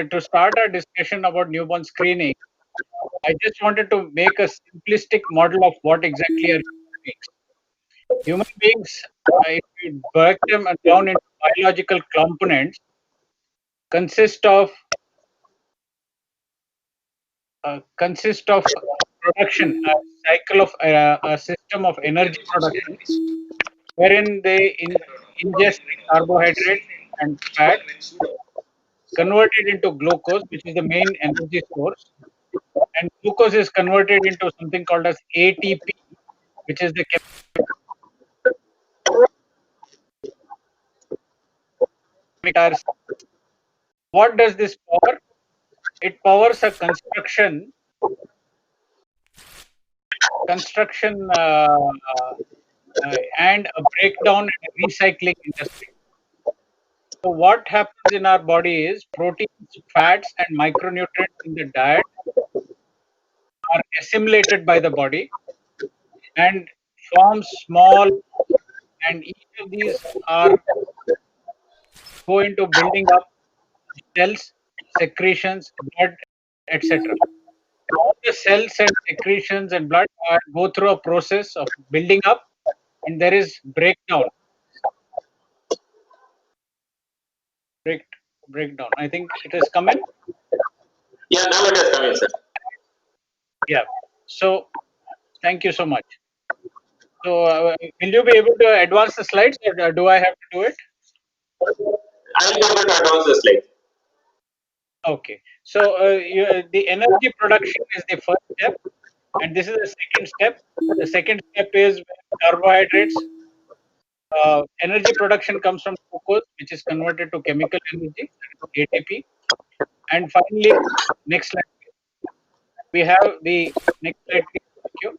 to start our discussion about newborn screening, I just wanted to make a simplistic model of what exactly are human beings. Human beings, if you break them down into biological components, consist of production, a cycle of a system of energy production, wherein they ingest carbohydrates and fat, convert it into glucose, which is the main energy source, and glucose is converted into something called as ATP, which is the chemical. What does this power? It powers a construction and a breakdown and a recycling industry. So what happens in our body is proteins, fats, and micronutrients in the diet are assimilated by the body and form small, and each of these are go into building up cells, secretions, blood, etc. All the cells and secretions and blood go through a process of building up, and there is breakdown. Breakdown. I think it has come in. Yeah, now it has come in, sir. Yeah. So, thank you so much. So, will you be able to advance the slides, or do I have to do it? I will be able to advance the slide. Okay. So, the energy production is the first step, and this is the second step. The second step is carbohydrates. Energy production comes from glucose, which is converted to chemical energy, ATP. And finally, next slide, we have the next slide. Thank you.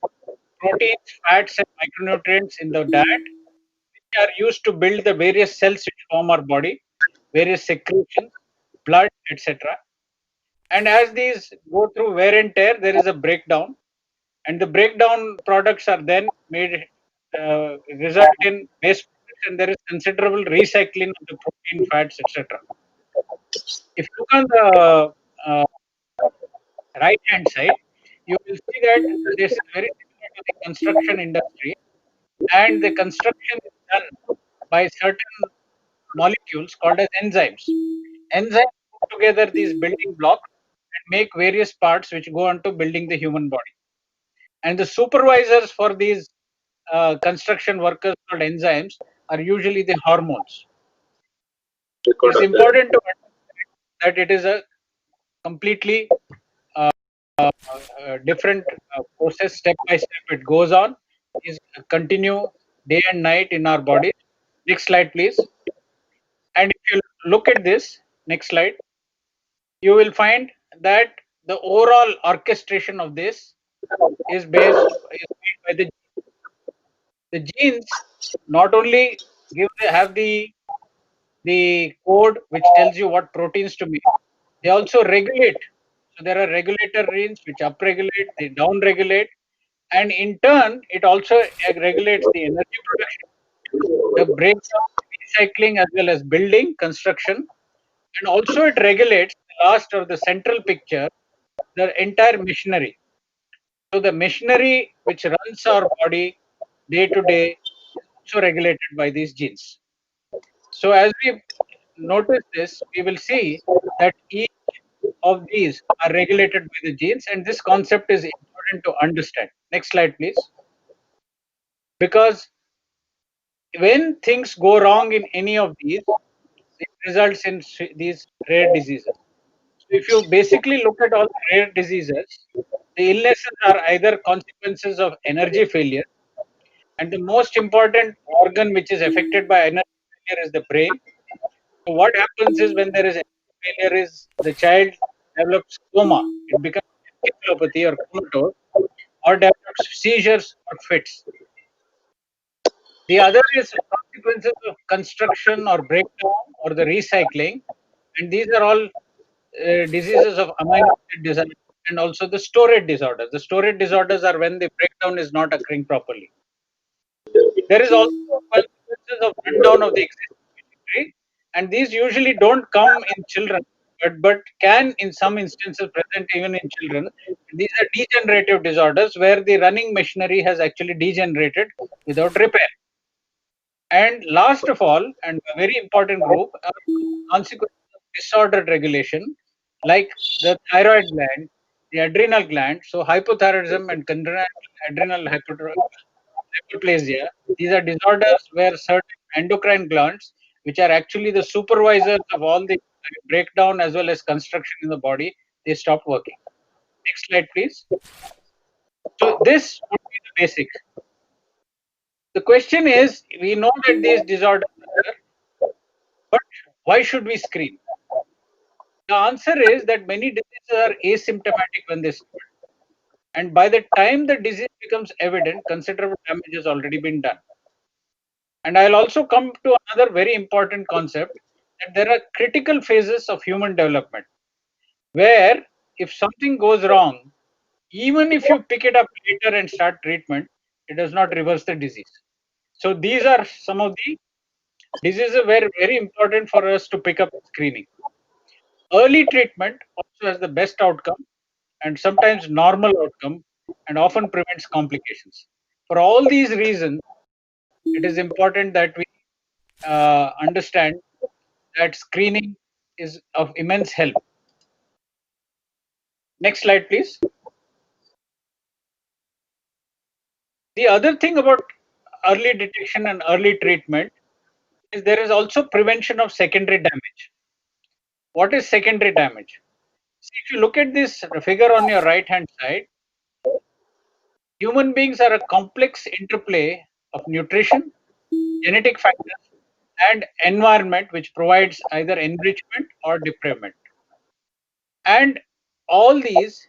Proteins, fats, and micronutrients in the diet, which are used to build the various cells which form our body, various secretions, blood, etc. And as these go through wear and tear, there is a breakdown, and the breakdown products are then made result in waste products, and there is considerable recycling of the protein, fats, etc. If you look on the right hand side, you will see that this is very similar to the construction industry, and the construction is done by certain molecules called as enzymes. Enzymes put together these building blocks and make various parts which go on to building the human body. And the supervisors for these construction workers called enzymes are usually the hormones. It's important to understand that it is a completely different process, step by step. It goes on, is continue day and night in our body. Next slide, please. And if you look at this, next slide, you will find that the overall orchestration of this is made by the genes. Not only have the code which tells you what proteins to make, they also regulate. So there are regulator genes which upregulate, they downregulate, and in turn it also regulates the energy production, the breakdown, recycling, as well as building, construction, and also it regulates the last or the central picture, the entire machinery. So the machinery which runs our body day to day is also regulated by these genes. So as we notice this, we will see that each of these are regulated by the genes, and this concept is important to understand. Next slide, please. Because when things go wrong in any of these, it results in these rare diseases. So if you basically look at all the rare diseases, the illnesses are either consequences of energy failure, and the most important organ which is affected by energy failure is the brain. So what happens is when there is energy failure is the child develops coma, it becomes encephalopathy or comatose, or develops seizures or fits. The other is consequences of construction or breakdown or the recycling, and these are all diseases of amino acid disorder and also the storage disorders. The storage disorders are when the breakdown is not occurring properly. There is also consequences of rundown of the existing machinery, and these usually don't come in children, but can in some instances present even in children. These are degenerative disorders where the running machinery has actually degenerated without repair. And last of all, and a very important group, are consequences of disordered regulation, like the thyroid gland, the adrenal gland. So hypothyroidism and congenital adrenal hyperplasia. These are disorders where certain endocrine glands, which are actually the supervisors of all the breakdown as well as construction in the body, they stop working. Next slide, please. So this would be the basic. The question is, we know that these disorders are there, but why should we screen? The answer is that many diseases are asymptomatic when they start. And by the time the disease becomes evident, considerable damage has already been done. And I'll also come to another very important concept, that there are critical phases of human development where if something goes wrong, even if you pick it up later and start treatment, it does not reverse the disease. So these are some of the diseases where very important for us to pick up screening. Early treatment also has the best outcome and sometimes normal outcome and often prevents complications. For all these reasons, it is important that we understand that screening is of immense help. Next slide, please. The other thing about early detection and early treatment is there is also prevention of secondary damage. What is secondary damage? See, if you look at this figure on your right hand side, human beings are a complex interplay of nutrition, genetic factors, and environment which provides either enrichment or depravement. And all these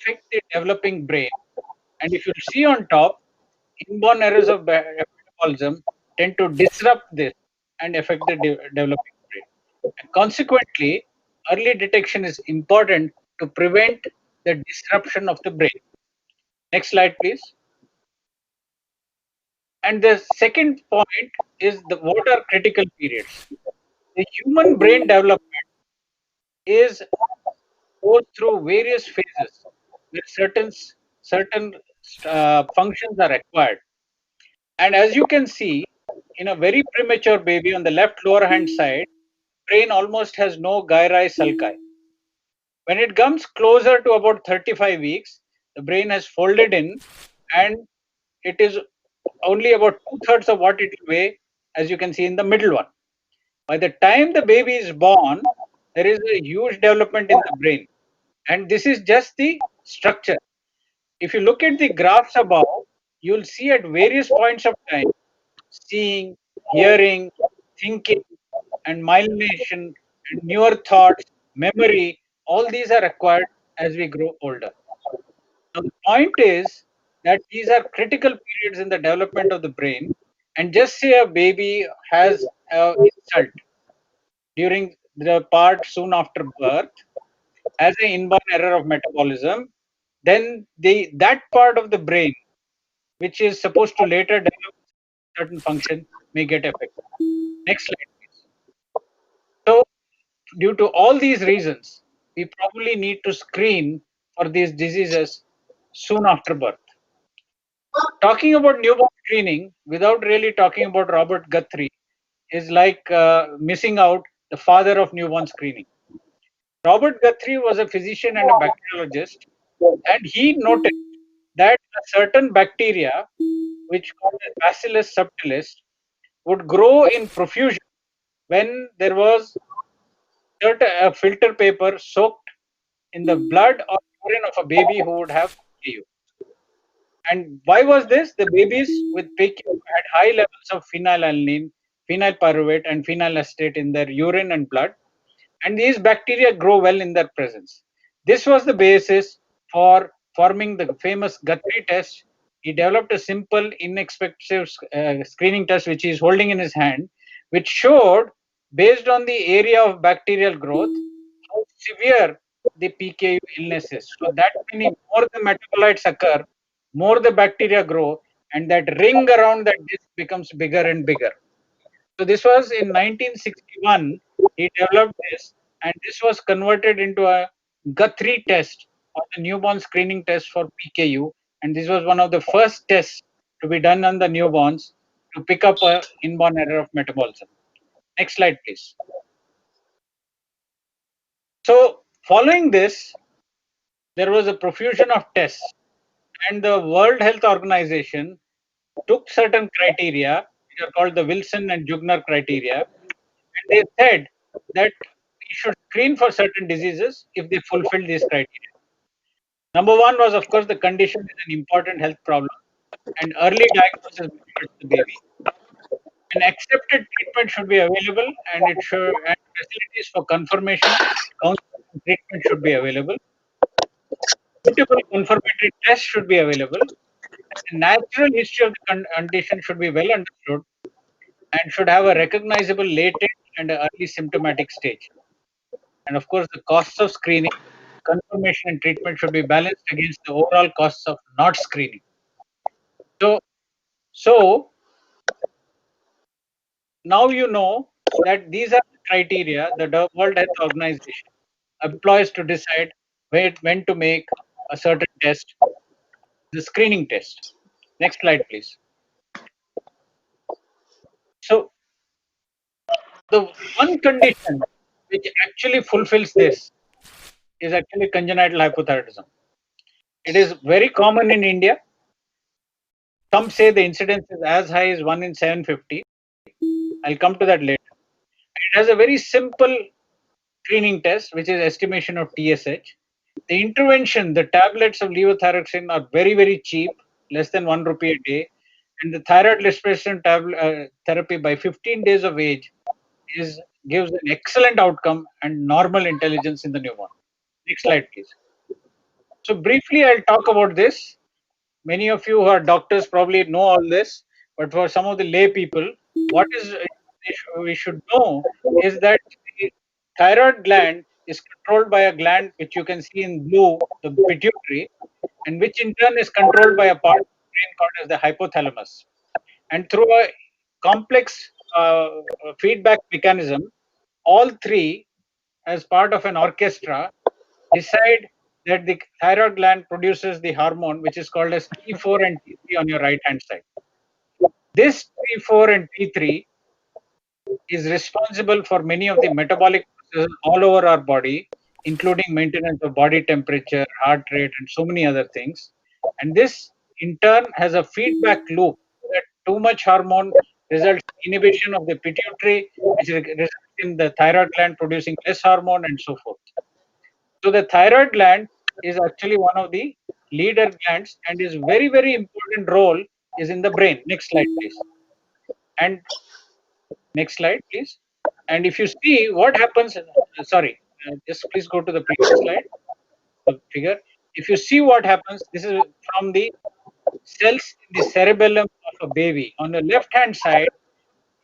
affect the developing brain. And if you see on top, inborn errors of metabolism tend to disrupt this and affect the developing brain. And consequently, early detection is important to prevent the disruption of the brain. Next slide, please. And the second point is what are critical periods? The human brain development is goes through various phases where certain functions are required. And as you can see, in a very premature baby on the left lower hand side, brain almost has no gyri sulci. When it comes closer to about 35 weeks, the brain has folded in and it is only about 2/3 of what it will weigh, as you can see in the middle one. By the time the baby is born, there is a huge development in the brain. And this is just the structure. If you look at the graphs above, you'll see at various points of time, seeing, hearing, thinking, and myelination, and newer thoughts, memory, all these are acquired as we grow older. Now, the point is that these are critical periods in the development of the brain. And just say a baby has an insult during the part soon after birth, as an inborn error of metabolism, then that part of the brain which is supposed to later develop certain function may get affected. Next slide, please. So, due to all these reasons, we probably need to screen for these diseases soon after birth. Talking about newborn screening without really talking about Robert Guthrie is like missing out the father of newborn screening. Robert Guthrie was a physician and a bacteriologist, and he noticed that a certain bacteria, which called as Bacillus subtilis, would grow in profusion when there was a filter paper soaked in the blood or urine of a baby who would have PKU. And why was this? The babies with PKU had high levels of phenylalanine, phenyl pyruvate, and phenyl acetate in their urine and blood, and these bacteria grow well in their presence. This was the basis for forming the famous Guthrie test. He developed a simple, inexpensive screening test which he is holding in his hand, which showed, based on the area of bacterial growth, how severe the PKU illness is. So that meaning more the metabolites occur, more the bacteria grow, and that ring around that disc becomes bigger and bigger. So this was in 1961. He developed this, and this was converted into a Guthrie test, or the newborn screening test for PKU, and this was one of the first tests to be done on the newborns to pick up a inborn error of metabolism. Next slide, please. So, following this, there was a profusion of tests, and the World Health Organization took certain criteria, which are called the Wilson and Jugner criteria, and they said that we should screen for certain diseases if they fulfill these criteria. Number one was, of course, the condition is an important health problem, and early diagnosis benefits the baby. An accepted treatment should be available, and and facilities for confirmation, counseling, and treatment should be available. Suitable confirmatory tests should be available. The natural history of the condition should be well understood and should have a recognizable latent and early symptomatic stage. And of course, the costs of screening, confirmation, and treatment should be balanced against the overall costs of not screening. So now you know that these are the criteria that the World Health Organization employs to decide when to make a certain test, the screening test. Next slide, please. So the one condition which actually fulfills this is actually congenital hypothyroidism. It is very common in India. Some say the incidence is as high as 1 in 750. I'll come to that later. It has a very simple screening test, which is estimation of TSH. The intervention, the tablets of levothyroxine are very, very cheap, less than 1 rupee a day. And the thyroid respiration therapy by 15 days of age gives an excellent outcome and normal intelligence in the newborn. Next slide, please. So briefly, I'll talk about this. Many of you who are doctors probably know all this, but for some of the lay people, what is we should know is that the thyroid gland is controlled by a gland which you can see in blue, the pituitary, and which in turn is controlled by a part of the brain called as the hypothalamus. And through a complex feedback mechanism, all three, as part of an orchestra, decide that the thyroid gland produces the hormone which is called as T4 and T3 on your right hand side. This T4 and T3 is responsible for many of the metabolic processes all over our body, including maintenance of body temperature, heart rate, and so many other things. And this, in turn, has a feedback loop that too much hormone results in inhibition of the pituitary, which results in the thyroid gland producing less hormone, and so forth. So the thyroid gland is actually one of the leader glands, and is very, very important role is in the brain. Next slide, please. And next slide, please. And if you see what happens, just please go to the previous slide, the figure. If you see what happens, this is from the cells in the cerebellum of a baby. On the left-hand side,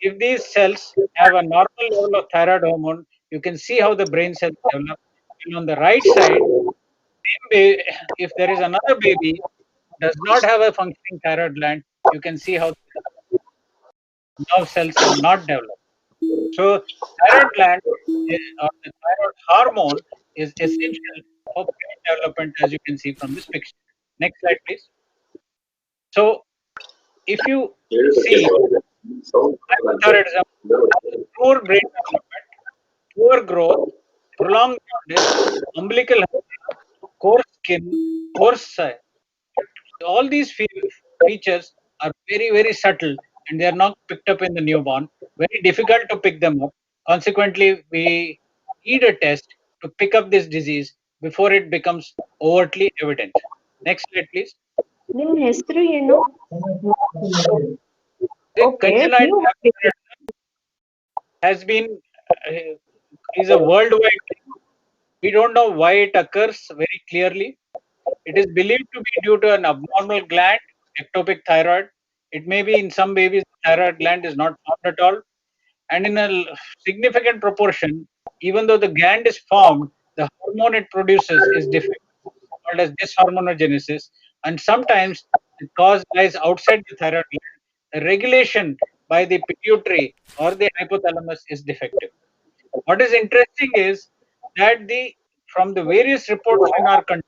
if these cells have a normal level of thyroid hormone, you can see how the brain cells develop. And on the right side, if there is another baby who does not have a functioning thyroid gland, you can see how nerve cells have not developed. So, thyroid gland or the thyroid hormone is essential for brain development, as you can see from this picture. Next slide, please. So, if you see hypothyroidism, poor brain development, poor growth, prolonged jaundice, umbilical hernia, coarse skin, coarse size. All these features are very, very subtle, and they are not picked up in the newborn. Very difficult to pick them up. Consequently, we need a test to pick up this disease before it becomes overtly evident. Next slide, please. ನಿಮ್ಮ ಹೆಸರು ಏನು? The Okay, congenital ನೀವು hypothyroidism has been is a worldwide thing. We don't know why it occurs very clearly. It is believed to be due to an abnormal gland, ectopic thyroid. It may be in some babies, the thyroid gland is not formed at all. And in a significant proportion, even though the gland is formed, the hormone it produces is defective, called as dishormonogenesis. And sometimes the cause lies outside the thyroid gland. The regulation by the pituitary or the hypothalamus is defective. What is interesting is that from the various reports in our country,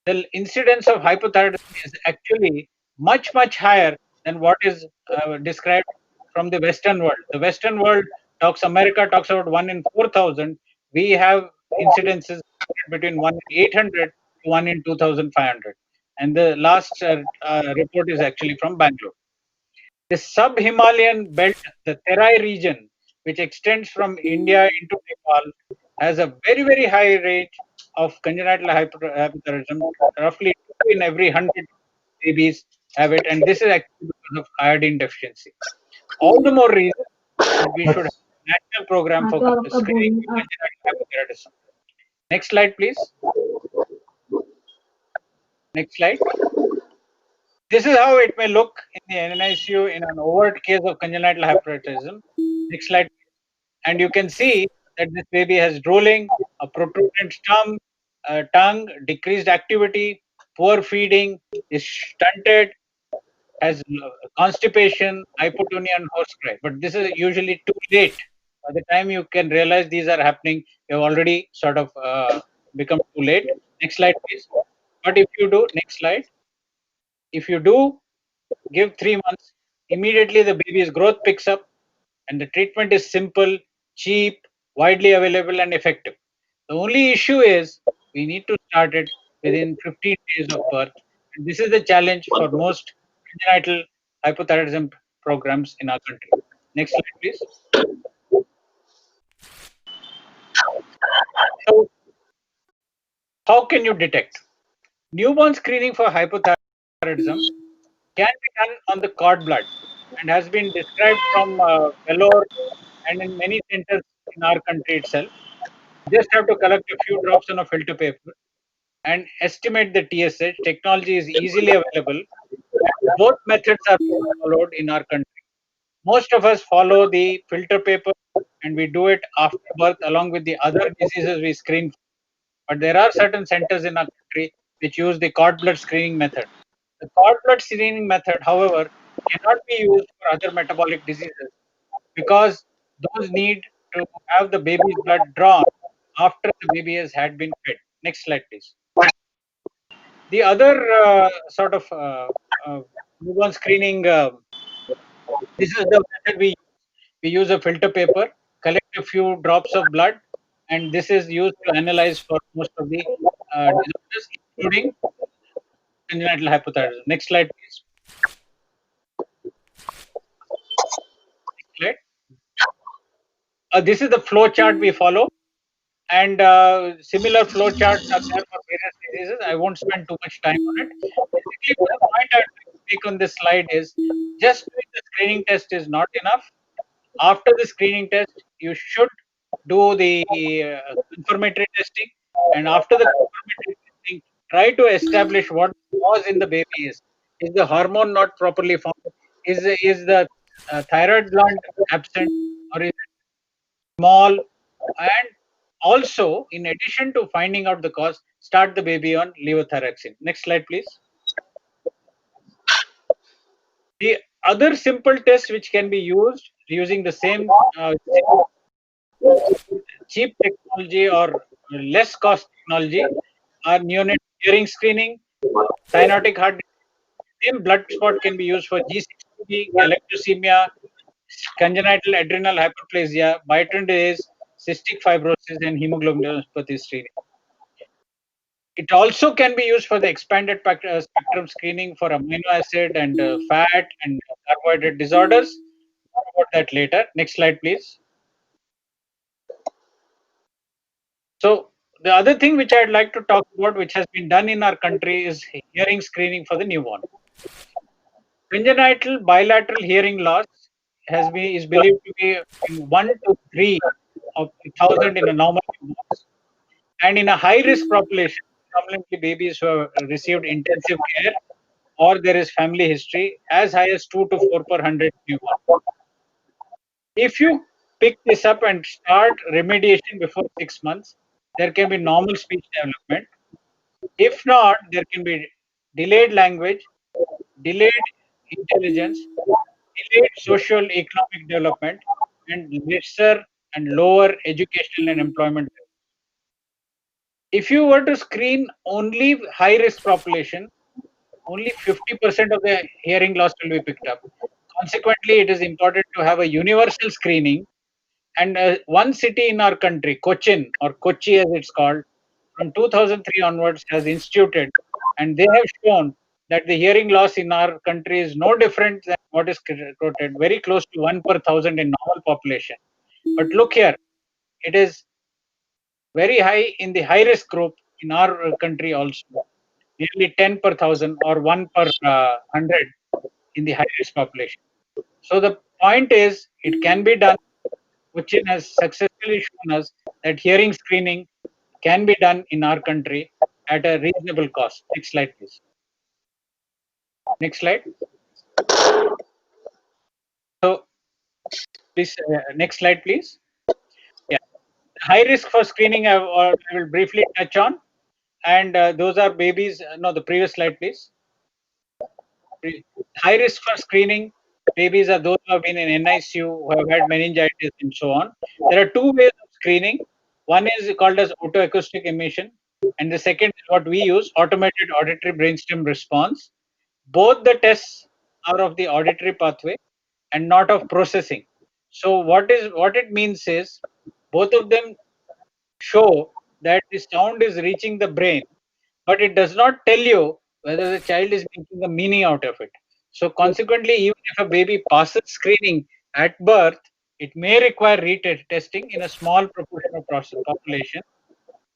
the incidence of hypothyroidism is actually much higher than what is described from the Western world. The Western world America talks about 1 in 4,000. We have incidences between 1 in 800 to 1 in 2,500. And the last report is actually from Bangalore. The sub-Himalayan belt, the Terai region, which extends from India into Nepal, has a very high rate of congenital hypothyroidism. Roughly 2 in every 100 babies have it, and this is actually because of iodine deficiency. All the more reason that we should have a national program for screening for congenital hypothyroidism. Next slide, please. Next slide. This is how it may look in the NICU in an overt case of congenital hypothyroidism. Next slide. And you can see that this baby has drooling, a protrudent tongue, decreased activity, poor feeding, is stunted, has constipation, hypotonia, and hoarse cry. But this is usually too late. By the time you can realize these are happening, you have already sort of become too late. Next slide, please. But if you do, next slide. If you do give 3 months, immediately the baby's growth picks up, and the treatment is simple, cheap, widely available, and effective. The only issue is we need to start it within 15 days of birth. And this is the challenge for most congenital hypothyroidism programs in our country. Next slide, please. So, how can you detect? Newborn screening for hypothyroidism can be done on the cord blood and has been described from Vellore and in many centers in our country itself. You just have to collect a few drops on a filter paper and estimate the TSH. Technology is easily available. Both methods are followed in our country. Most of us follow the filter paper and we do it after birth along with the other diseases we screen for. But there are certain centers in our country which use the cord blood screening method. The cord blood screening method, however, cannot be used for other metabolic diseases because those need to have the baby's blood drawn after the baby has had been fed. Next slide, please. The other sort of newborn screening, this is the method we use. We use a filter paper, collect a few drops of blood, and this is used to analyze for most of the disorders, including congenital hypothyroidism. Next slide, please. Next slide. This is the flow chart we follow, and similar flow charts are there for various diseases. I won't spend too much time on it. Basically, the point I'd like to make on this slide is just doing the screening test is not enough. After the screening test, you should do the confirmatory testing, and after the confirmatory testing, try to establish what the cause in the baby is. Is the hormone not properly formed? Is the thyroid gland absent, or is it small? And also, in addition to finding out the cause, start the baby on levothyroxine. Next slide, please. The other simple test which can be used using the same cheap technology or less cost technology are neonatal hearing screening, cyanotic heart disease. Same blood spot can be used for G6PD, galactosemia, congenital adrenal hyperplasia, biotin cystic fibrosis, and hemoglobinopathy screening. It also can be used for the expanded spectrum screening for amino acid and fat and carbohydrate disorders. More about that later. Next slide, please. So the other thing which I'd like to talk about, which has been done in our country, is hearing screening for the newborn. Congenital bilateral hearing loss is believed to be in 1 to 3 of 1,000 in a normal newborn. And in a high-risk population, predominantly babies who have received intensive care or there is family history, as high as 2 to 4 per 100 newborn. If you pick this up and start remediation before 6 months, there can be normal speech development. If not, there can be delayed language, delayed intelligence, delayed social economic development, and lesser and lower educational and employment. If you were to screen only high risk population, only 50% of the hearing loss will be picked up. Consequently, it is important to have a universal screening. And one city in our country, Cochin or Kochi as it's called, from 2003 onwards has instituted, and they have shown that the hearing loss in our country is no different than what is quoted, very close to 1 per 1,000 in normal population. But look here, it is very high in the high risk group in our country also, nearly 10 per 1,000 or 1 per 100 in the high risk population. So the point is, it can be done. Cochin has successfully shown us that hearing screening can be done in our country at a reasonable cost. Next slide, please. Next slide. So, please, next slide, please. Yeah, high risk for screening I will briefly touch on, and those are babies. No, the previous slide, please. High risk for screening babies are those who have been in NICU, who have had meningitis, and so on. There are two ways of screening. One is called as otoacoustic emission, and the second is what we use, automated auditory brainstem response. Both the tests are of the auditory pathway and not of processing. So what it means is both of them show that the sound is reaching the brain, but it does not tell you whether the child is making a meaning out of it. So consequently, even if a baby passes screening at birth, it may require retesting in a small proportion of population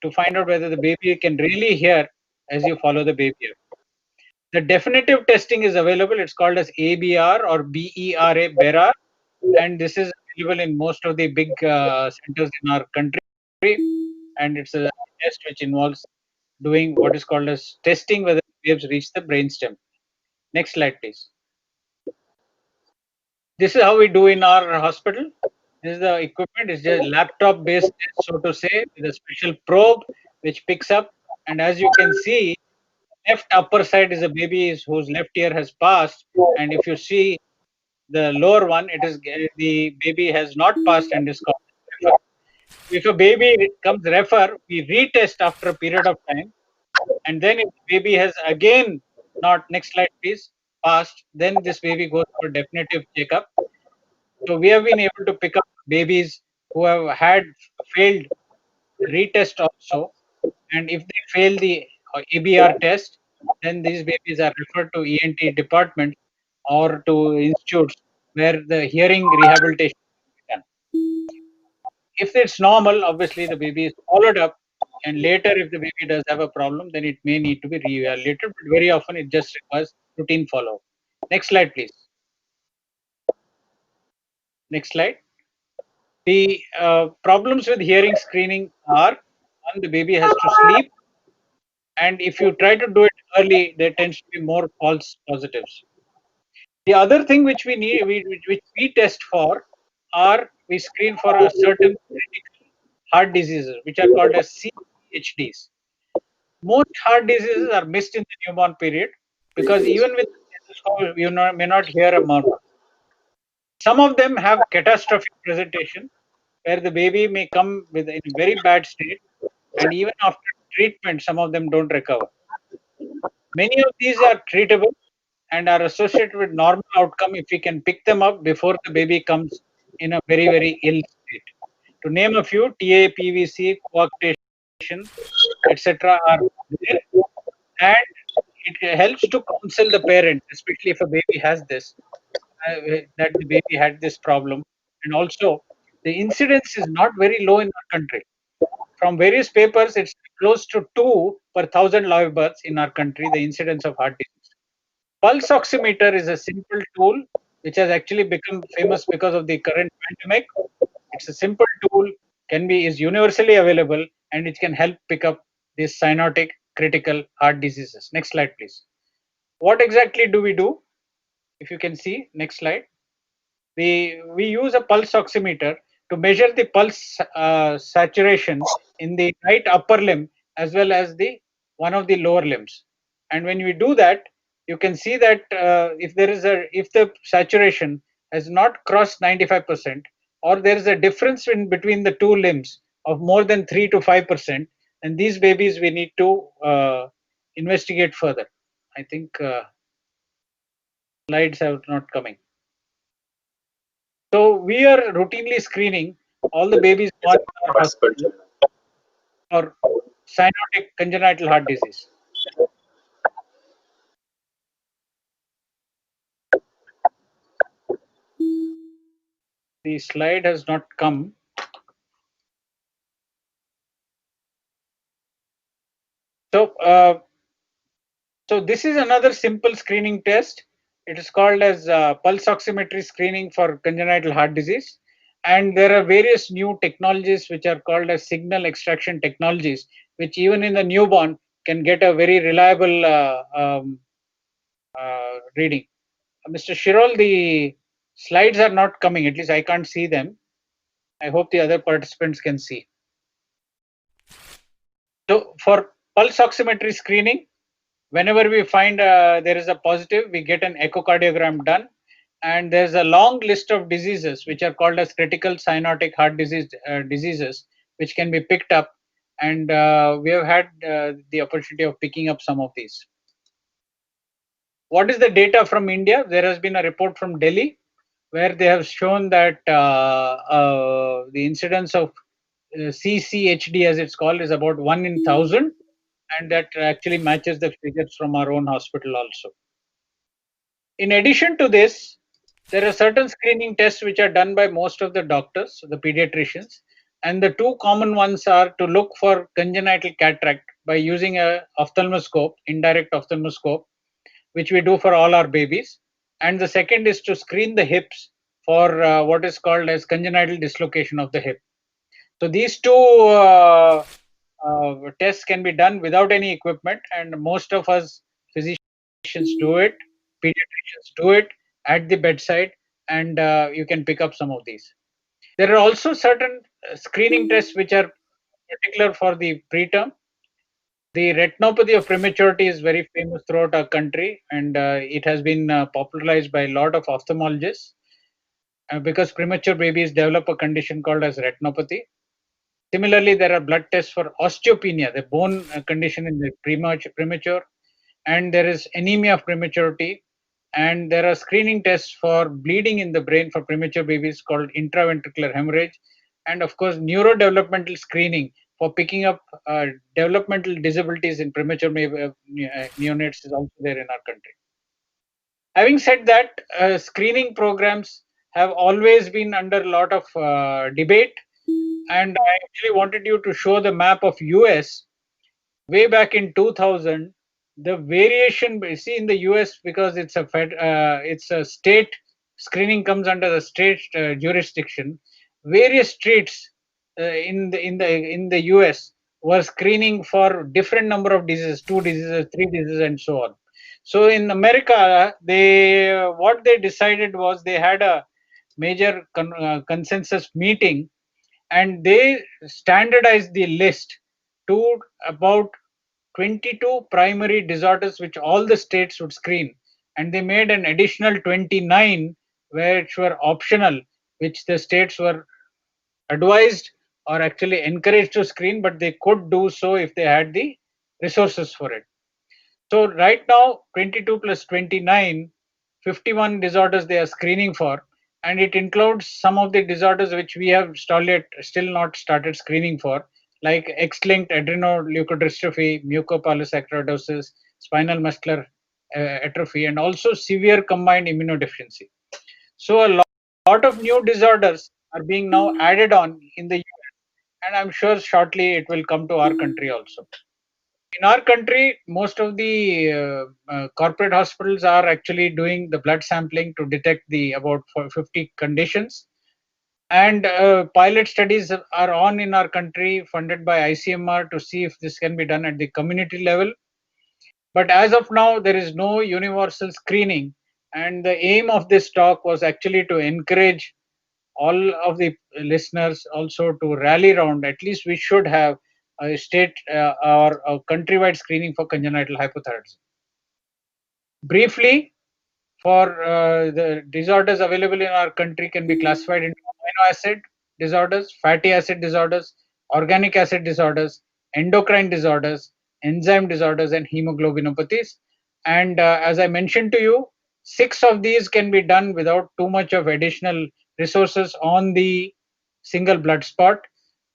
to find out whether the baby can really hear as you follow the baby up. The definitive testing is available. It's called as ABR or BERA, BERA, and this is available in most of the big centers in our country. And it's a test which involves doing what is called as testing whether the waves reach the brainstem. Next slide, please. This is how we do in our hospital. This is the equipment. It's just laptop-based test, so to say, with a special probe which picks up. And as you can see, left upper side is a baby whose left ear has passed, and if you see the lower one, it is the baby has not passed and is called refer. If a baby comes refer, we retest after a period of time, and then if the baby has again not, next slide please, passed, then this baby goes for definitive checkup. So we have been able to pick up babies who have had failed retest also, and if they fail the ABR test, then these babies are referred to ENT department or to institutes where the hearing rehabilitation is done. If it's normal, obviously the baby is followed up, and later if the baby does have a problem, then it may need to be re-evaluated, but very often it just requires routine follow-up. Next slide, please. Next slide. The problems with hearing screening are, one, the baby has to sleep, and if you try to do it early, there tends to be more false positives. The other thing which we need, which we test for, are we screen for a certain critical heart diseases, which are called as CHDs. Most heart diseases are missed in the newborn period because even with the stethoscope, you may not hear a murmur. Some of them have catastrophic presentation, where the baby may come with in very bad state, and even after treatment, some of them don't recover. Many of these are treatable and are associated with normal outcome if we can pick them up before the baby comes in a very, very ill state. To name a few, TA, PVC, coarctation, etc. are there, and it helps to counsel the parent, especially if a baby has this, that the baby had this problem. And also, the incidence is not very low in our country. From various papers, it's close to 2 per 1,000 live births in our country, the incidence of heart disease. Pulse oximeter is a simple tool which has actually become famous because of the current pandemic. It's a simple tool, is universally available, and it can help pick up these cyanotic critical heart diseases. Next slide, please. What exactly do we do? If you can see, next slide. We use a pulse oximeter to measure the pulse saturation in the right upper limb as well as the one of the lower limbs. And when we do that, you can see that if the saturation has not crossed 95%, or there is a difference in between the two limbs of more than 3 to 5%, and these babies we need to investigate further. I think slides are not coming. So we are routinely screening all the babies born in our hospital for cyanotic congenital heart disease. The slide has not come. So this is another simple screening test. It is called as pulse oximetry screening for congenital heart disease. And there are various new technologies which are called as signal extraction technologies, which even in the newborn can get a very reliable reading. Mr. Shirol, the slides are not coming. At least I can't see them. I hope the other participants can see. So for pulse oximetry screening, whenever we find there is a positive, we get an echocardiogram done, and there's a long list of diseases which are called as critical cyanotic heart disease diseases, which can be picked up, and we have had the opportunity of picking up some of these. What is the data from India? There has been a report from Delhi where they have shown that the incidence of CCHD, as it's called, is about 1 in 1,000, and that actually matches the figures from our own hospital also. In addition to this, there are certain screening tests which are done by most of the doctors, the pediatricians, and the two common ones are to look for congenital cataract by using a ophthalmoscope, indirect ophthalmoscope, which we do for all our babies. And the second is to screen the hips for what is called as congenital dislocation of the hip. So these two tests can be done without any equipment, and most of us physicians do it, pediatricians do it at the bedside, and you can pick up some of these. There are also certain screening tests which are particular for the preterm. The retinopathy of prematurity is very famous throughout our country, and it has been popularized by a lot of ophthalmologists because premature babies develop a condition called as retinopathy. Similarly, there are blood tests for osteopenia, the bone condition in the premature, and there is anemia of prematurity, and there are screening tests for bleeding in the brain for premature babies called intraventricular hemorrhage, and of course, neurodevelopmental screening for picking up developmental disabilities in premature neonates is also there in our country. Having said that, screening programs have always been under a lot of debate, and I actually wanted you to show the map of US way back in 2000. The variation, see, in the US, because it's a state, screening comes under the state jurisdiction. Various states in the US were screening for different number of diseases, 2 diseases, 3 diseases, and so on. So in America, what they decided was they had a major consensus meeting, and they standardized the list to about 22 primary disorders which all the states would screen, and they made an additional 29 which were optional, which the states were advised or actually encouraged to screen, but they could do so if they had the resources for it. So right now, 22 plus 29, 51 disorders they are screening for, and it includes some of the disorders which we have still not started screening for, like X-linked adrenoleukodystrophy, mucopolysaccharidosis, spinal muscular atrophy, and also severe combined immunodeficiency. So lot of new disorders are being now added on in the US, and I'm sure shortly it will come to our country also. In our country, most of the corporate hospitals are actually doing the blood sampling to detect the about 50 conditions, and pilot studies are on in our country funded by ICMR to see if this can be done at the community level. But as of now, there is no universal screening, and the aim of this talk was actually to encourage all of the listeners also to rally around. At least we should have a state or a countrywide screening for congenital hypothyroidism. Briefly, for the disorders available in our country can be classified into amino acid disorders, fatty acid disorders, organic acid disorders, endocrine disorders, enzyme disorders, and hemoglobinopathies. And as I mentioned to you, 6 of these can be done without too much of additional resources on the single blood spot.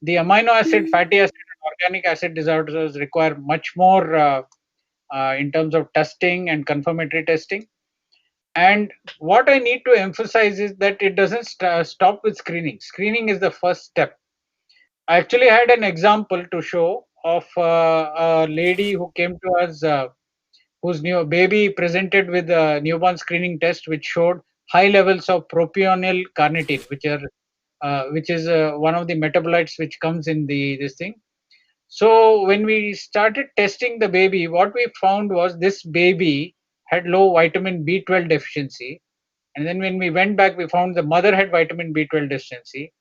The amino acid, fatty acid, and organic acid disorders require much more in terms of testing and confirmatory testing. And what I need to emphasize is that it doesn't stop with screening. Screening is the first step. I actually had an example to show of a lady who came to us, whose new baby presented with a newborn screening test, which showed high levels of propionyl carnitine, which is one of the metabolites which comes in the this thing. So when we started testing the baby, what we found was this baby had low vitamin B12 deficiency. And then when we went back, we found the mother had vitamin B12 deficiency.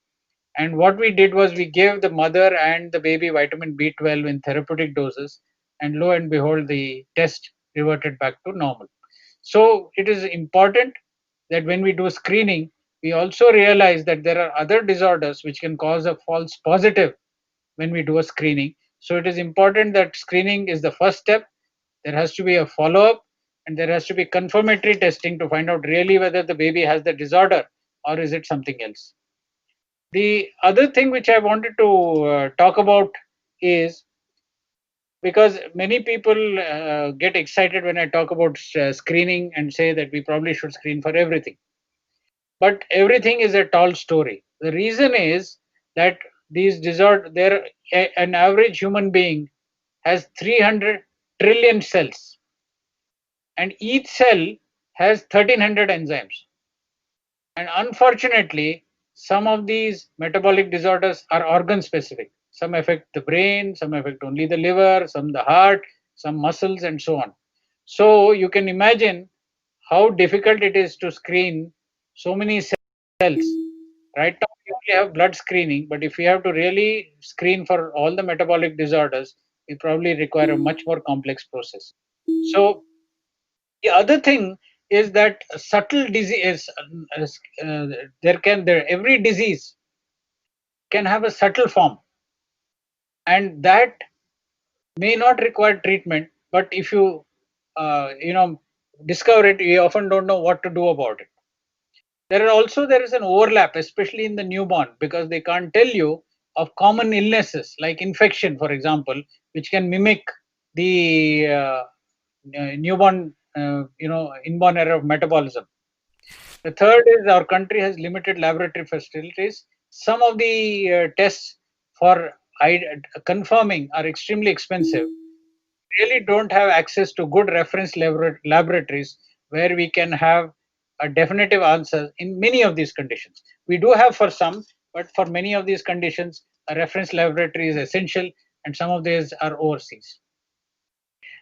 And what we did was we gave the mother and the baby vitamin B12 in therapeutic doses. And lo and behold, the test reverted back to normal. So it is important that when we do screening, we also realize that there are other disorders which can cause a false positive when we do a screening. So it is important that screening is the first step. There has to be a follow up, and there has to be confirmatory testing to find out really whether the baby has the disorder or is it something else. The other thing which I wanted to talk about is, because many people get excited when I talk about screening and say that we probably should screen for everything. But everything is a tall story. The reason is that these disorders, an average human being has 300 trillion cells, and each cell has 1300 enzymes. And unfortunately, some of these metabolic disorders are organ specific. Some affect the brain, some affect only the liver, some the heart, some muscles, and so on. So you can imagine how difficult it is to screen so many cells. Right now, we only have blood screening, but if we have to really screen for all the metabolic disorders, it probably require a much more complex process. So the other thing is that subtle disease, every disease can have a subtle form, and that may not require treatment. But if you discover it, you often don't know what to do about it. There is an overlap, especially in the newborn, because they can't tell you of common illnesses like infection, for example, which can mimic the newborn, inborn error of metabolism. The third is our country has limited laboratory facilities. Some of the tests for confirming are extremely expensive. Really don't have access to good reference laboratories where we can have a definitive answer in many of these conditions. We do have for some, but for many of these conditions, a reference laboratory is essential, and some of these are overseas.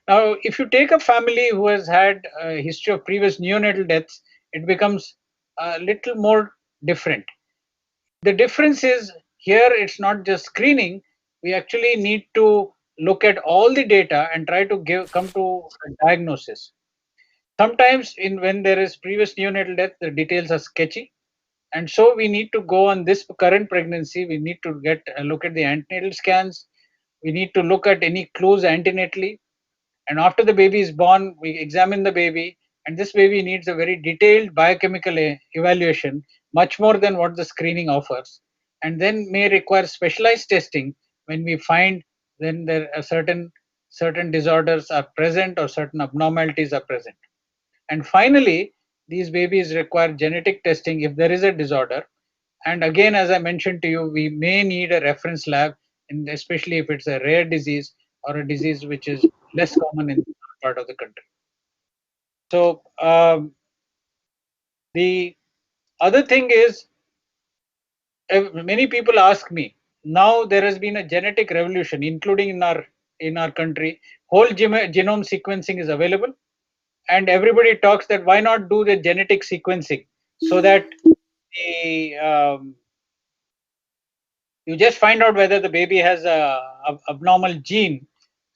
Now, if you take a family who has had a history of previous neonatal deaths, it becomes a little more different. The difference is here it's not just screening, we actually need to look at all the data and try to come to a diagnosis. Sometimes when there is previous neonatal death, the details are sketchy. And so we need to go on this current pregnancy, we need to get a look at the antenatal scans, we need to look at any clues antenatally, and after the baby is born, we examine the baby, and this baby needs a very detailed biochemical evaluation, much more than what the screening offers, and then may require specialized testing when we find then there are certain disorders are present or certain abnormalities are present. And finally, these babies require genetic testing if there is a disorder. And again, as I mentioned to you, we may need a reference lab, and especially if it's a rare disease or a disease which is less common in part of the country. So the other thing is, many people ask me, now there has been a genetic revolution, including in our country. Whole genome sequencing is available, and everybody talks that why not do the genetic sequencing so that the you just find out whether the baby has a abnormal gene,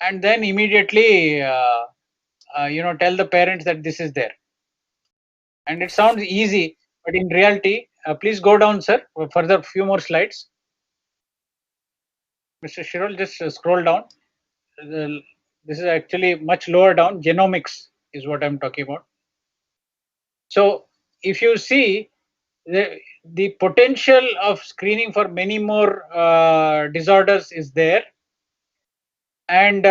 and then immediately tell the parents that this is there. And it sounds easy, but in reality, please go down, sir, for further few more slides. Mr. Shirol, just scroll down. This is actually much lower down. Genomics is what I'm talking about. So if you see the potential of screening for many more disorders is there, and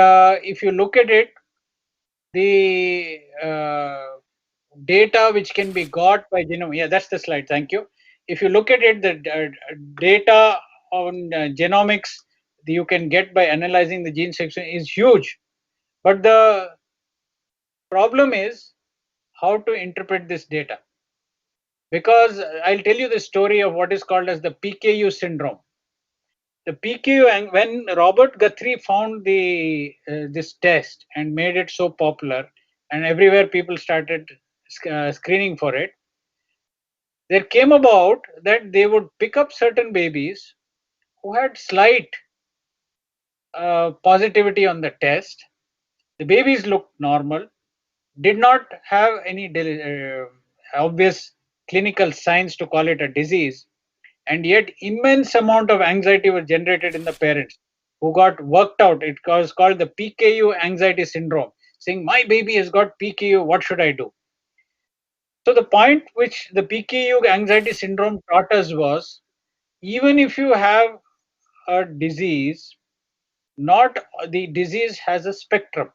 if you look at it, the data which can be got by genome, yeah, that's the slide, thank you. If you look at it, the data on genomics you can get by analyzing the gene section is huge, but the problem is how to interpret this data, because I'll tell you the story of what is called as the PKU syndrome. The PKU, and when Robert Guthrie found the this test and made it so popular, and everywhere people started screening for it, there came about that they would pick up certain babies who had slight positivity on the test. The babies looked normal, did not have any obvious clinical signs to call it a disease, and yet immense amount of anxiety was generated in the parents who got worked out. It was called the PKU anxiety syndrome, saying my baby has got PKU, what should I do? So the point which the PKU anxiety syndrome taught us was, even if you have a disease, not the disease has a spectrum,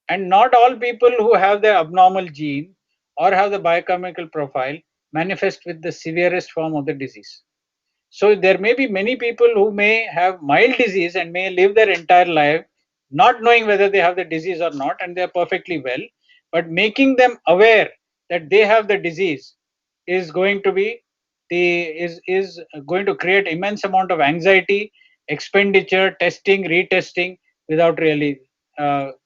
and not all people who have the abnormal gene or have the biochemical profile manifest with the severest form of the disease. So there may be many people who may have mild disease and may live their entire life not knowing whether they have the disease or not, and they are perfectly well. But making them aware that they have the disease is going to be is going to create immense amount of anxiety, expenditure, testing, retesting without really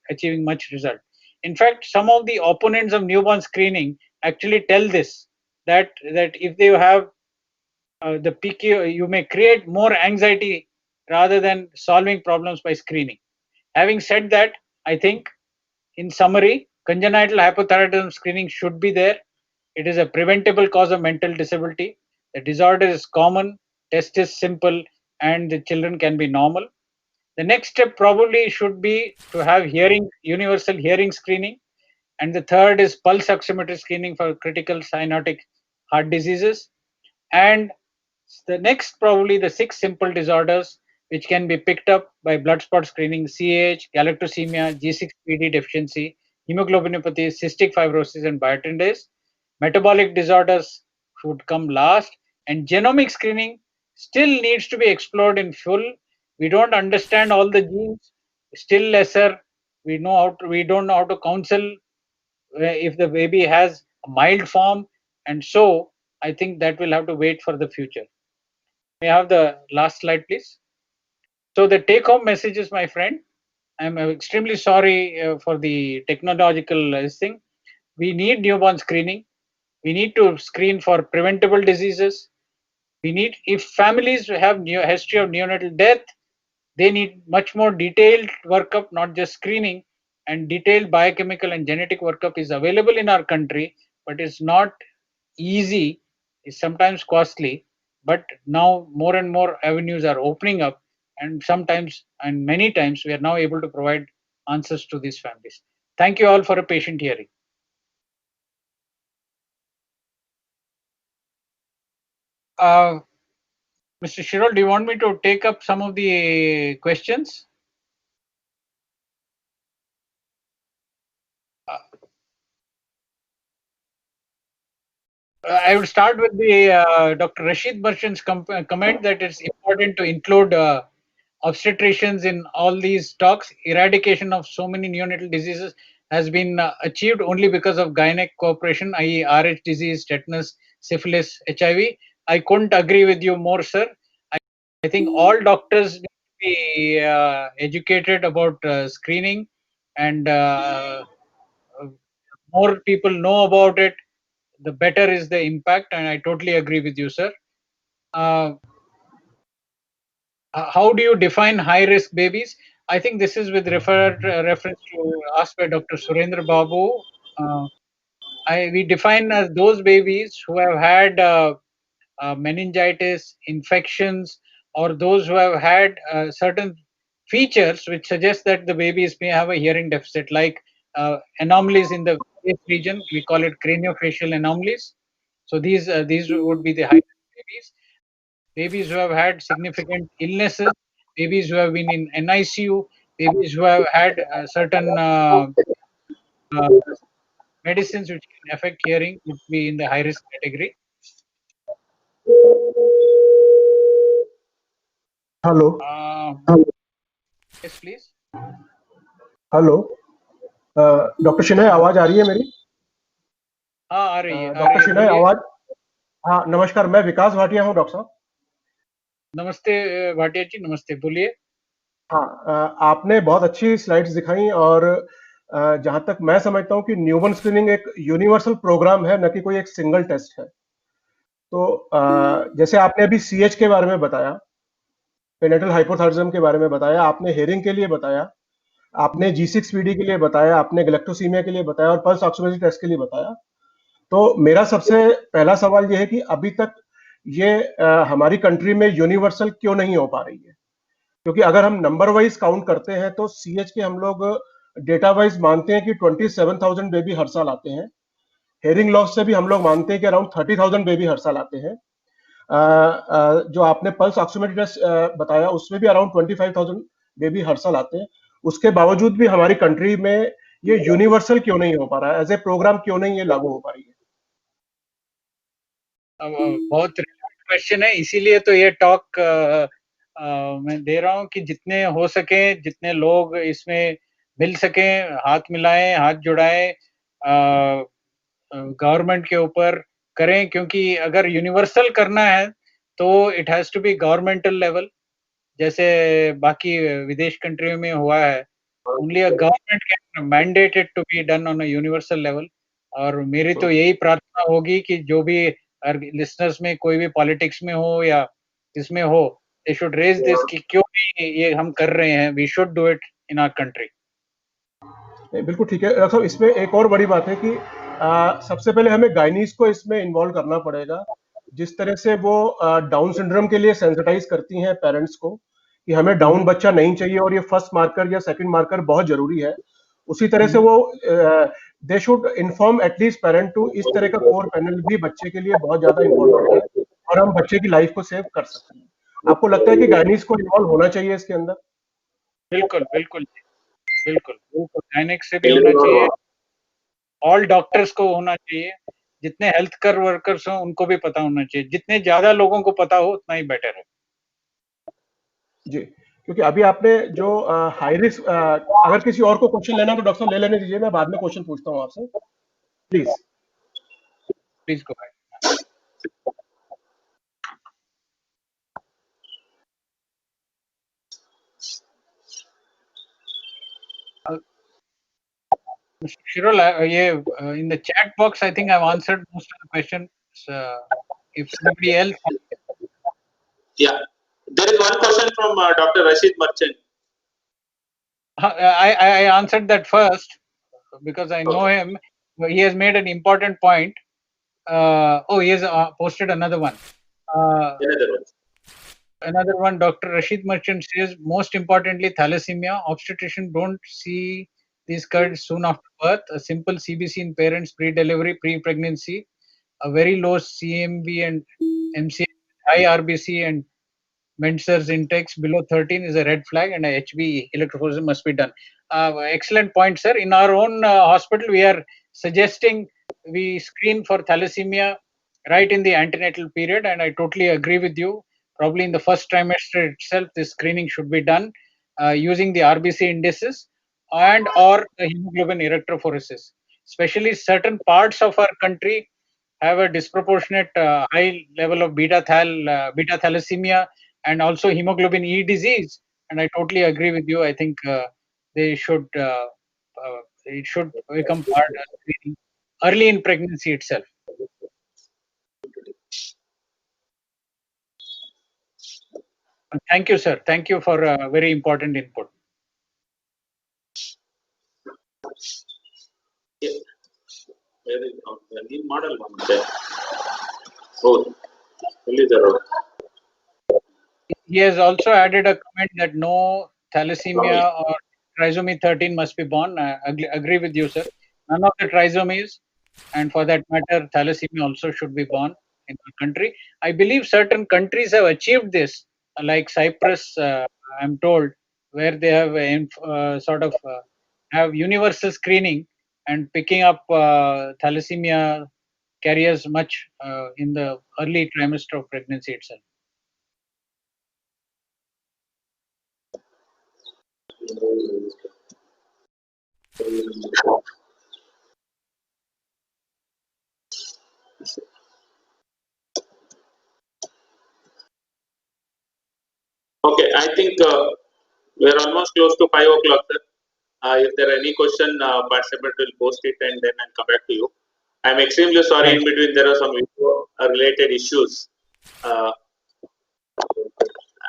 achieving much result. In fact, some of the opponents of newborn screening actually tell this, that if they have the PQ, you may create more anxiety rather than solving problems by screening. Having said that, I think in summary, congenital hypothyroidism screening should be there. It is a preventable cause of mental disability. The disorder is common, test is simple, and the children can be normal. The next step probably should be to have universal hearing screening. And the third is pulse oximetry screening for critical cyanotic heart diseases. And the next, probably the six simple disorders which can be picked up by blood spot screening: CAH, galactosemia, G6PD deficiency, hemoglobinopathy, cystic fibrosis, and biotinidase. Metabolic disorders should come last, and genomic screening still needs to be explored in full. We don't understand all the genes, still lesser. We don't know how to counsel if the baby has a mild form, and so I think that will have to wait for the future. May I have the last slide, please? So the take-home message is, my friend, I'm extremely sorry for the technological thing. We need newborn screening. We need to screen for preventable diseases. We need, if families have history of neonatal death, they need much more detailed workup, not just screening. And detailed biochemical and genetic workup is available in our country, but it's not easy, is sometimes costly, but now more and more avenues are opening up, and sometimes and many times we are now able to provide answers to these families. Thank you all for a patient hearing. Mr. Shirol, do you want me to take up some of the questions? I would start with the Dr. Rashid Barshan's comment that it's important to include obstetricians in all these talks. Eradication of so many neonatal diseases has been achieved only because of gynec cooperation, i.e., Rh disease, tetanus, syphilis, HIV. I couldn't agree with you more, sir. I think all doctors need to be educated about screening, and more people know about it, the better is the impact. And I totally agree with you, sir. Uh, how do you define high risk babies? I think this is with reference to asked by Dr. Surendra Babu. Uh, we define as those babies who have had meningitis, infections, or those who have had certain features which suggest that the babies may have a hearing deficit, like anomalies in the face region. We call it craniofacial anomalies. So these would be the high babies. Babies who have had significant illnesses, babies who have been in NICU, babies who have had certain uh, medicines which can affect hearing would be in the high risk category. Hello Yes, please. Hello doctor शिनय, आवाज आ रही है मेरी? हाँ, आ रही है। Doctor शिनय, बोलिए। आवाज? हाँ, नमस्कार, मैं विकास भाटिया हूँ डॉक्टर साहब। नमस्ते भाटिया जी, नमस्ते, बोलिए। हाँ, आपने बहुत अच्छी स्लाइड्स दिखाई और जहां तक मैं समझता हूँ कि न्यूबॉर्न स्क्रीनिंग एक यूनिवर्सल प्रोग्राम है, न कि कोई एक सिंगल टेस्ट है। तो जैसे आपने अभी सीएच के बारे में बताया, पेनेटल हाइपोथायरॉयडिज्म के बारे में बताया, आपने हेयरिंग के लिए बताया, आपने G6PD के लिए बताया, आपने गैलेक्टोसीमिया के लिए बताया और पल्स ऑक्सीमेट्री टेस्ट के लिए बताया। तो मेरा सबसे पहला सवाल यह है कि अभी तक ये हमारी कंट्री में यूनिवर्सल क्यों नहीं हो पा रही है? क्योंकि अगर हम नंबर वाइज काउंट करते हैं तो सीएच के हम लोग डेटा वाइज मानते हैं कि 27,000 बेबी हर साल आते हैं। हेयरिंग लॉस से भी हम लोग मानते हैं कि अराउंड 30,000 बेबी हर साल आते हैं। जो आपने पल्स ऑक्सीमेट्री टेस्ट बताया उसमें भी अराउंड 25,000 बेबी हर साल आते हैं। उसके बावजूद भी हमारी कंट्री में ये यूनिवर्सल क्यों नहीं हो पा रहा है? एज ए प्रोग्राम क्यों नहीं ये लागू हो पा रही है? बहुत रिलेवेंट क्वेश्चन है, इसीलिए तो ये टॉक मैं दे रहा हूँ कि जितने हो सके, जितने लोग इसमें मिल सके, हाथ मिलाएं, हाथ जुड़ाएं, गवर्नमेंट के ऊपर करें, क्योंकि अगर यूनिवर्सल करना है तो it has to be governmental level, जैसे बाकी विदेश कंट्रियों में हुआ है। Only a government can mandate it to be done on a universal level. और मेरी तो यही प्रार्थना होगी कि जो भी लिसनर्स में कोई भी पॉलिटिक्स में हो या इसमें हो, दे शुड रेज दिस कि क्यों नहीं ये हम कर रहे हैं, we should do it in our country. बिल्कुल ठीक है डॉक्टर साहब। इसमें एक और बड़ी बात है कि सबसे पहले हमें गायनीज को इसमें इन्वॉल्व करना पड़ेगा। जिस तरह से वो डाउन सिंड्रोम के लिए सेंसिटाइज करती हैं पेरेंट्स को कि हमें डाउन बच्चा नहीं चाहिए और ये फर्स्ट मार्कर या सेकंड मार्कर बहुत जरूरी है, उसी तरह से वो they should inform at least parent too. इस तरह का कोर पैनल भी बच्चे के लिए बहुत ज्यादा इंपॉर्टेंट है और हम बच्चे की लाइफ को सेव कर सकते हैं। आपको लगता है कि गायनीज को इन्वॉल्व होना चाहिए इसके अंदर? बिल्कुल बिल्कुल बिल्कुल बिल्कुल, गायनेक से भी होना चाहिए, ऑल डॉक्टर्स को होना चाहिए, जितने हेल्थ केयर वर्कर्स हो उनको भी पता होना चाहिए। जितने ज्यादा लोगों को पता हो उतना ही बेटर है जी, क्योंकि अभी आपने जो हाई रिस्क, अगर किसी और को क्वेश्चन लेना तो डॉक्टर साहब ले लेने दीजिए, मैं बाद में क्वेश्चन पूछता हूँ आपसे, please. Please go back. Mr. Shirul, in the chat box, I think I've answered most of the questions. If somebody else, Yeah, there is one question from Dr. Rashid Merchant. I answered that first because I know him. He has made an important point. He has posted another one. Another one, Dr. Rashid Merchant says, most importantly, thalassemia. Obstetrician don't see these curves soon after birth. A simple CBC in parents pre-delivery, pre-pregnancy, a very low CMV and MCH, high RBC and Mentzer's index below 13 is a red flag, and a HB electrophoresis must be done. Excellent point, sir. In our own hospital, we are suggesting we screen for thalassemia right in the antenatal period, and I totally agree with you. Probably in the first trimester itself, this screening should be done using the RBC indices and or the hemoglobin electrophoresis. Especially certain parts of our country have a disproportionate high level of beta thalassemia and also hemoglobin E disease. And I totally agree with you. I think they should it should become part of screening early in pregnancy itself. Thank you, sir. Thank you for a very important input. Yeah. Where is the new model one there? Oh, only the road. He has also added a comment that no thalassemia or trisomy 13 must be born. I agree with you, sir. None of the trisomies, and for that matter, thalassemia also should be born in our country. I believe certain countries have achieved this, like Cyprus, I'm told, where they have have universal screening and picking up thalassemia carriers much in the early trimester of pregnancy itself. Okay, I think we're almost close to 5 o'clock, sir. If there are any question, participant will post it and then I'll come back to you. I'm extremely sorry. Right. In between there are some related issues,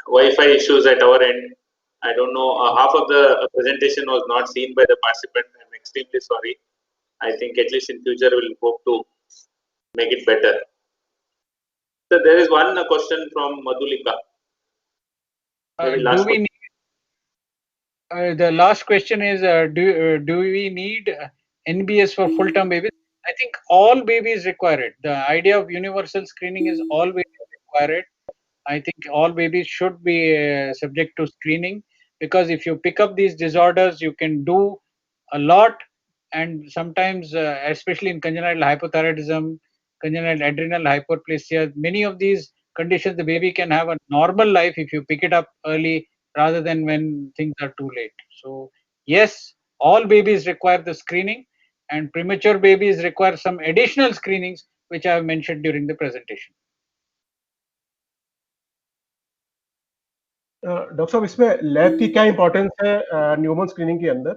Wi-Fi issues at our end. I don't know. Half of the presentation was not seen by the participant. I'm extremely sorry. I think at least in future we'll hope to make it better. So there is one question from Madhulika. Do we need, the last question is, do we need NBS for full-term babies? I think all babies require it. The idea of universal screening is all babies require it. I think all babies should be subject to screening, because if you pick up these disorders, you can do a lot. And sometimes, especially in congenital hypothyroidism, congenital adrenal hyperplasia, many of these conditions, the baby can have a normal life if you pick it up early rather than when things are too late. So, yes, all babies require the screening, and premature babies require some additional screenings, which I have mentioned during the presentation. Doctor साहब इसमें lab की क्या importance है newborn screening के अंदर?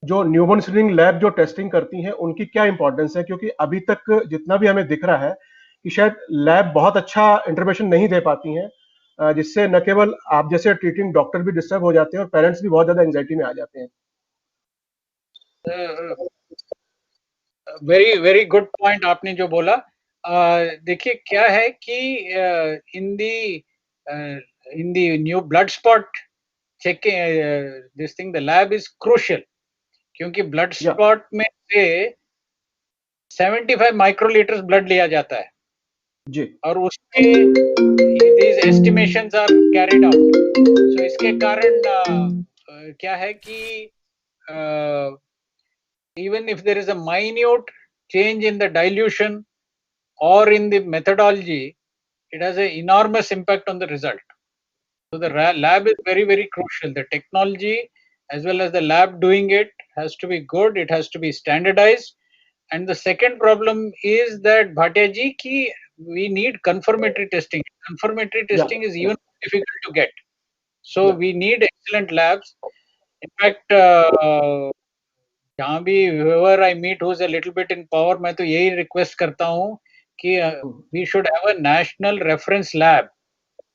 जो newborn screening lab जो testing करती हैं उनकी क्या इंपॉर्टेंस है? क्योंकि अभी तक जितना भी हमें दिख रहा है कि शायद लैब बहुत अच्छा इंटरवेंशन नहीं दे पाती हैं, जिससे न केवल आप जैसे ट्रीटिंग डॉक्टर भी डिस्टर्ब हो जाते हैं और पेरेंट्स भी बहुत ज्यादा एंजाइटी में आ जाते हैं। वेरी वेरी गुड पॉइंट आपने जो बोला। देखिए क्या है कि in the new blood spot checking, this thing, the lab is crucial, क्योंकि ब्लड स्पॉट में से 75 माइक्रोलीटर्स ब्लड लिया जाता है जी, और उसके these estimations are carried out. So इसके कारण क्या है कि even if there is a minute change in the dilution or in the methodology, it has an enormous impact on the result. So the lab is very, very crucial. The technology as well as the lab doing it has to be good. It has to be standardized. And the second problem is that Bhatia ji, ki we need confirmatory testing. Confirmatory testing is even difficult to get. So we need excellent labs. In fact, जहाँ भी whoever I meet who's a little bit in power, मैं तो यही request करता हूँ कि we should have a national reference lab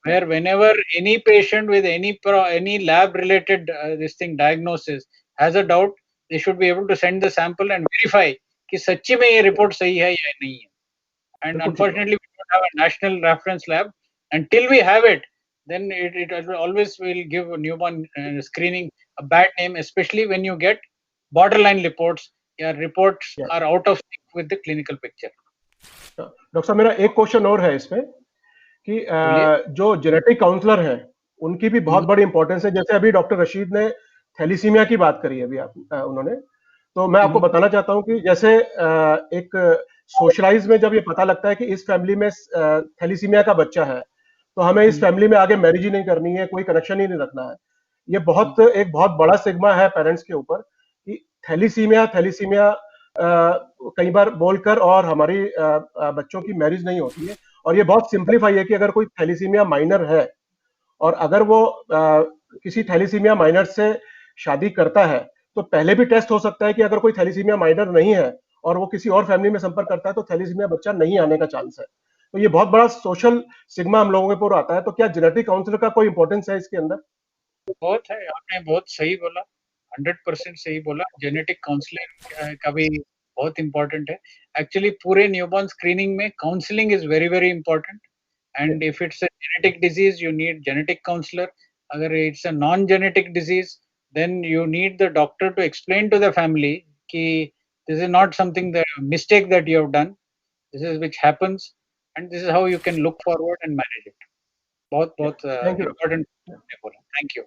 where whenever any patient with any lab related this thing diagnosis has a doubt, they should be able to send the sample and verify कि सच्ची में ये report सही है या नहीं है. And unfortunately, we don't have a national reference lab. Until we have it, then it always will give newborn screening a bad name, especially when you get borderline reports. Yeah, reports are out of sync with the clinical picture. Doctor साहब मेरा एक question और है इसमें कि जो genetic counsellor हैं उनकी भी बहुत बड़ी इंपॉर्टेंस है। जैसे अभी डॉक्टर रशीद ने थैलीसीमिया की बात करी अभी उन्होंने, तो मैं आपको बताना चाहता हूं कि जैसे एक सोशलाइज में जब ये पता लगता है कि इस फैमिली में थैलीसीमिया का बच्चा है, तो हमें इस फैमिली में आगे मैरिज ही नहीं करनी है, कोई कनेक्शन ही नहीं रखना है। ये एक बहुत बड़ा सिग्मा है पेरेंट्स के ऊपर कि थैलीसीमिया कई बार बोलकर और हमारी बच्चों की मैरिज नहीं होती है। और ये बहुत सिंप्लीफाई है कि अगर कोई थैलीसीमिया माइनर है और अगर वो किसी थैलीसीमिया माइनर से शादी करता है, तो पहले भी टेस्ट हो सकता है कि अगर कोई थैलीसीमिया माइनर नहीं है और वो किसी और फैमिली में संपर्क करता है तो थैलीसीमिया बच्चा नहीं आने का चांस है। तो ये बहुत बड़ा सोशल सिग्मा हम लोगों के ऊपर आता है। तो क्या जेनेटिक काउंसलर का कोई इंपॉर्टेंस है इसके अंदर? बहुत है, आपने बहुत सही बोला, 100% सही बोला। जेनेटिक काउंसलिंग का भी बहुत इंपॉर्टेंट है। एक्चुअली पूरे न्यूबॉर्न स्क्रीनिंग में counselling is very very important. And if it's a genetic disease, you need genetic counselor. Agar it's a non-genetic disease, then you need the doctor to explain to the family ki this is not something, the mistake that you have done, this is which happens, and this is how you can look forward and manage it. Both Thank you. important. Thank you.